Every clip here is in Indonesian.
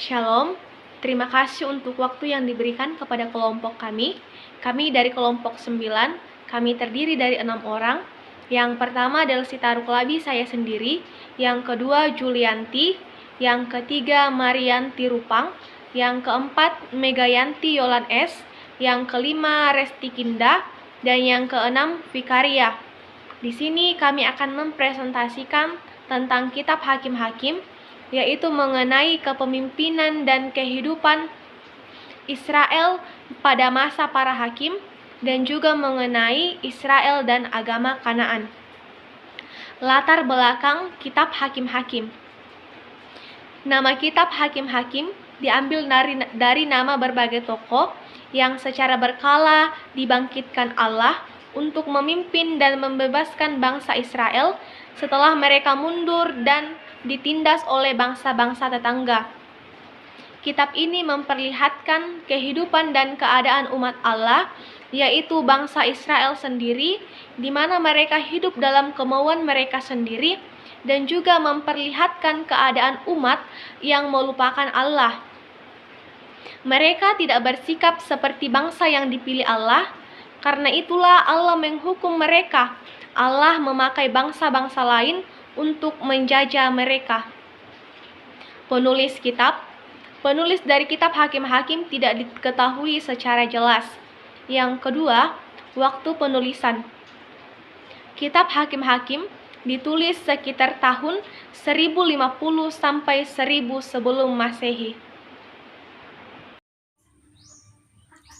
Shalom, terima kasih untuk waktu yang diberikan kepada kelompok kami. Kami dari kelompok 9, kami terdiri dari 6 orang. Yang pertama adalah Sitaru Kelabi, saya sendiri. Yang kedua Julianti. Yang ketiga Marianti Rupang. Yang keempat Megayanti Yolan S. Yang kelima Resti Kinda. Dan yang keenam Vikaria. Di sini kami akan mempresentasikan tentang kitab Hakim-Hakim, yaitu mengenai kepemimpinan dan kehidupan Israel pada masa para hakim, dan juga mengenai Israel dan agama Kanaan. Latar belakang kitab Hakim-Hakim. Nama kitab Hakim-Hakim diambil dari nama berbagai tokoh yang secara berkala dibangkitkan Allah untuk memimpin dan membebaskan bangsa Israel setelah mereka mundur dan ditindas oleh bangsa-bangsa tetangga. Kitab ini memperlihatkan kehidupan dan keadaan umat Allah, yaitu bangsa Israel sendiri, di mana mereka hidup dalam kemauan mereka sendiri, dan juga memperlihatkan keadaan umat yang melupakan Allah. Mereka tidak bersikap seperti bangsa yang dipilih Allah, karena itulah Allah menghukum mereka. Allah memakai bangsa-bangsa lain untuk menjajah mereka. Penulis dari kitab Hakim-Hakim tidak diketahui secara jelas. Yang kedua, waktu penulisan. Kitab Hakim-Hakim ditulis sekitar tahun 1050 sampai 1000 sebelum Masehi.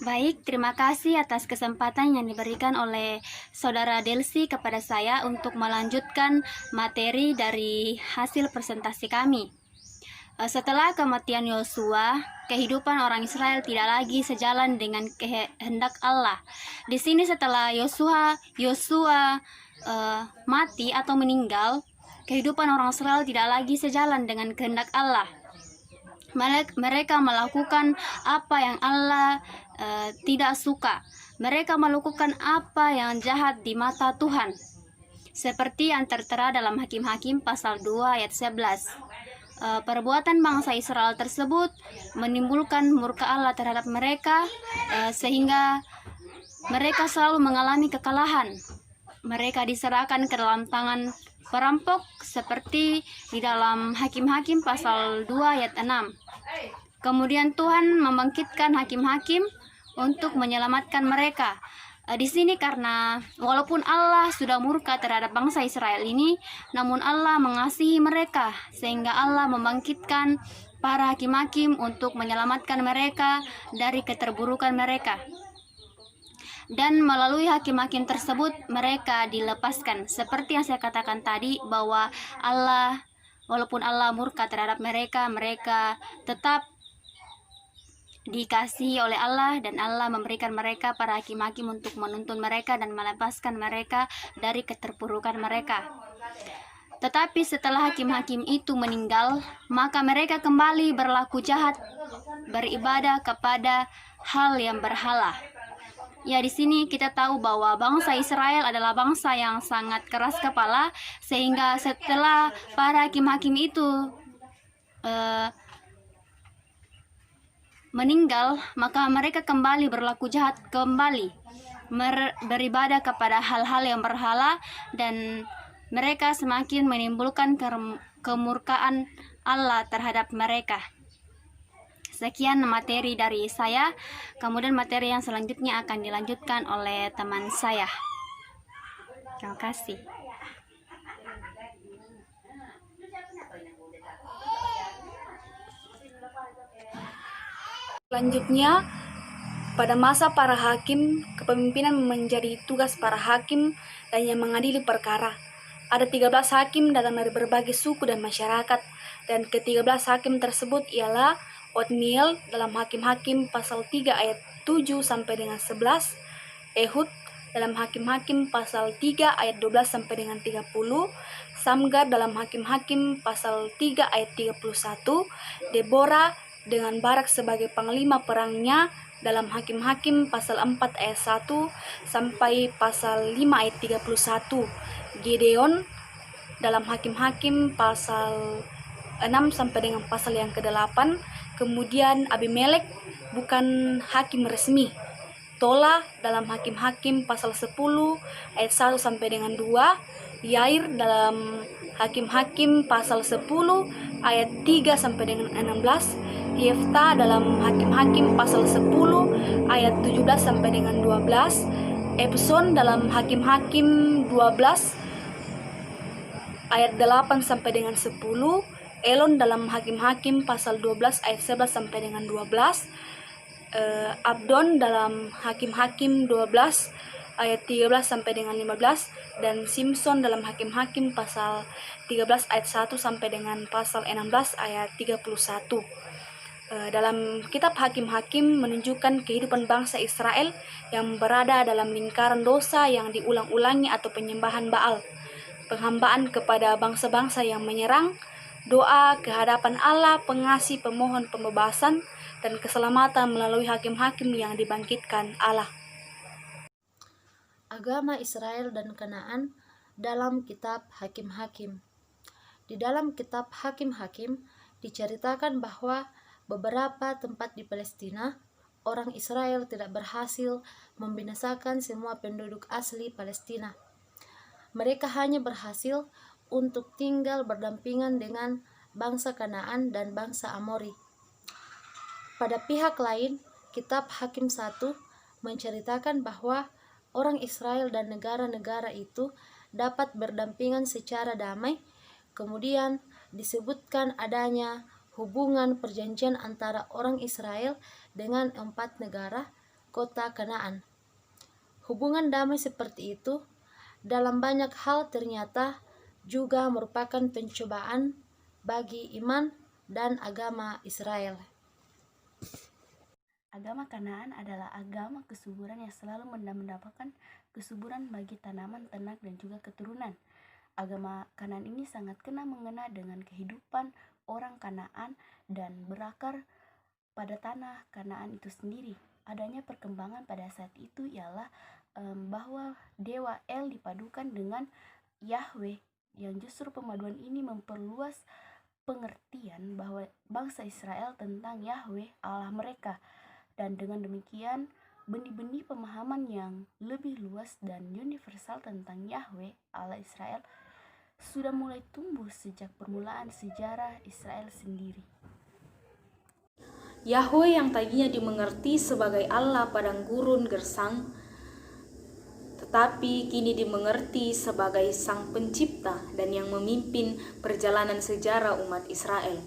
Baik, terima kasih atas kesempatan yang diberikan oleh Saudara Delsi kepada saya untuk melanjutkan materi dari hasil presentasi kami. Setelah kematian Yosua, kehidupan orang Israel tidak lagi sejalan dengan kehendak Allah. Di sini setelah Yosua mati atau meninggal, kehidupan orang Israel tidak lagi sejalan dengan kehendak Allah. Mereka melakukan apa yang Allah tidak suka. Mereka melakukan apa yang jahat di mata Tuhan, seperti yang tertera dalam Hakim-Hakim pasal 2 ayat 11. Perbuatan bangsa Israel tersebut menimbulkan murka Allah terhadap mereka, sehingga mereka selalu mengalami kekalahan. Mereka diserahkan ke dalam tangan perampok, seperti di dalam Hakim-Hakim pasal 2 ayat 6. Kemudian Tuhan membangkitkan hakim-hakim untuk menyelamatkan mereka. Di sini karena walaupun Allah sudah murka terhadap bangsa Israel ini, namun Allah mengasihi mereka, sehingga Allah membangkitkan para hakim-hakim untuk menyelamatkan mereka dari keterburukan mereka. Dan melalui hakim-hakim tersebut mereka dilepaskan. Seperti yang saya katakan tadi, bahwa Allah, walaupun Allah murka terhadap mereka, mereka tetap dikasihi oleh Allah, dan Allah memberikan mereka para hakim-hakim untuk menuntun mereka dan melepaskan mereka dari keterpurukan mereka. Tetapi setelah hakim-hakim itu meninggal, maka mereka kembali berlaku jahat, beribadah kepada hal yang berhala. Ya, di sini kita tahu bahwa bangsa Israel adalah bangsa yang sangat keras kepala, sehingga setelah para hakim-hakim itu meninggal, maka mereka kembali berlaku jahat, kembali beribadah kepada hal-hal yang berhala, dan mereka semakin menimbulkan kemurkaan Allah terhadap mereka. Sekian materi dari saya, kemudian materi yang selanjutnya akan dilanjutkan oleh teman saya. Terima kasih. Selanjutnya, pada masa para hakim, kepemimpinan menjadi tugas para hakim dan yang mengadili perkara. Ada 13 hakim dalam dari berbagai suku dan masyarakat, dan ke-13 hakim tersebut ialah Otniel dalam Hakim-Hakim pasal 3 ayat 7 sampai dengan 11, Ehud dalam Hakim-Hakim pasal 3 ayat 12 sampai dengan 30, Samgar dalam Hakim-Hakim pasal 3 ayat 31, Deborah dengan Barak sebagai panglima perangnya dalam Hakim-Hakim pasal 4 ayat 1 sampai pasal 5 ayat 31, Gideon dalam Hakim-Hakim pasal 6 sampai dengan pasal yang ke-8. Kemudian Abimelek bukan hakim resmi. Tola dalam Hakim-Hakim pasal 10 ayat 1 sampai dengan 2. Yair dalam Hakim-Hakim pasal 10 ayat 3 sampai dengan 16. Yefta dalam Hakim-Hakim pasal 10 ayat 17 sampai dengan 12. Epson dalam Hakim-Hakim 12 ayat 8 sampai dengan 10. Elon dalam Hakim-Hakim pasal 12 ayat 11 sampai dengan 12. Abdon dalam Hakim-Hakim 12 ayat 13 sampai dengan 15, dan Simpson dalam Hakim-Hakim pasal 13 ayat 1 sampai dengan pasal 16 ayat 31. Dalam kitab Hakim-Hakim menunjukkan kehidupan bangsa Israel yang berada dalam lingkaran dosa yang diulang-ulangi atau penyembahan Baal, penghambaan kepada bangsa-bangsa yang menyerang, doa kehadapan Allah pengasih pemohon pembebasan, dan keselamatan melalui hakim-hakim yang dibangkitkan Allah. Agama Israel dan Kanaan dalam kitab Hakim-Hakim. Di dalam kitab Hakim-Hakim diceritakan bahwa beberapa tempat di Palestina, orang Israel tidak berhasil membinasakan semua penduduk asli Palestina. Mereka hanya berhasil untuk tinggal berdampingan dengan bangsa Kanaan dan bangsa Amori. Pada pihak lain, kitab Hakim 1 menceritakan bahwa orang Israel dan negara-negara itu dapat berdampingan secara damai. Kemudian disebutkan adanya hubungan perjanjian antara orang Israel dengan 4 negara kota Kanaan. Hubungan damai seperti itu dalam banyak hal ternyata juga merupakan pencobaan bagi iman dan agama Israel. Agama Kanaan adalah agama kesuburan yang selalu mendapatkan kesuburan bagi tanaman, ternak, dan juga keturunan. Agama Kanaan ini sangat kena-mengena dengan kehidupan orang Kanaan dan berakar pada tanah Kanaan itu sendiri. Adanya perkembangan pada saat itu ialah bahwa Dewa El dipadukan dengan Yahweh, yang justru pemaduan ini memperluas pengertian bahwa bangsa Israel tentang Yahweh Allah mereka. Dan dengan demikian, benih-benih pemahaman yang lebih luas dan universal tentang Yahweh Allah Israel sudah mulai tumbuh sejak permulaan sejarah Israel sendiri. Yahweh yang tadinya dimengerti sebagai Allah padang gurun gersang, tetapi kini dimengerti sebagai Sang Pencipta dan yang memimpin perjalanan sejarah umat Israel.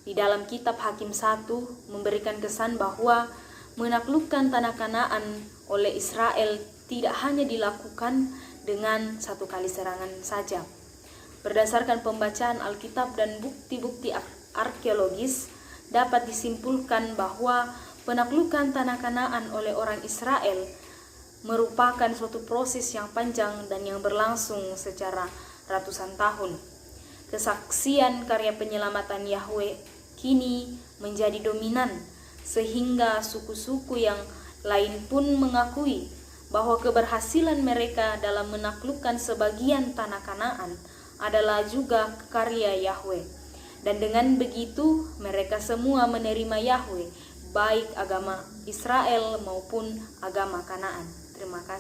Di dalam kitab Hakim 1 memberikan kesan bahwa menaklukkan tanah Kanaan oleh Israel tidak hanya dilakukan dengan satu kali serangan saja. Berdasarkan pembacaan Alkitab dan bukti-bukti arkeologis, dapat disimpulkan bahwa penaklukan tanah Kanaan oleh orang Israel merupakan suatu proses yang panjang dan yang berlangsung secara ratusan tahun. Kesaksian karya penyelamatan Yahweh kini menjadi dominan, sehingga suku-suku yang lain pun mengakui bahwa keberhasilan mereka dalam menaklukkan sebagian tanah Kanaan adalah juga karya Yahweh. Dan dengan begitu mereka semua menerima Yahweh, baik agama Israel maupun agama Kanaan. Terima kasih.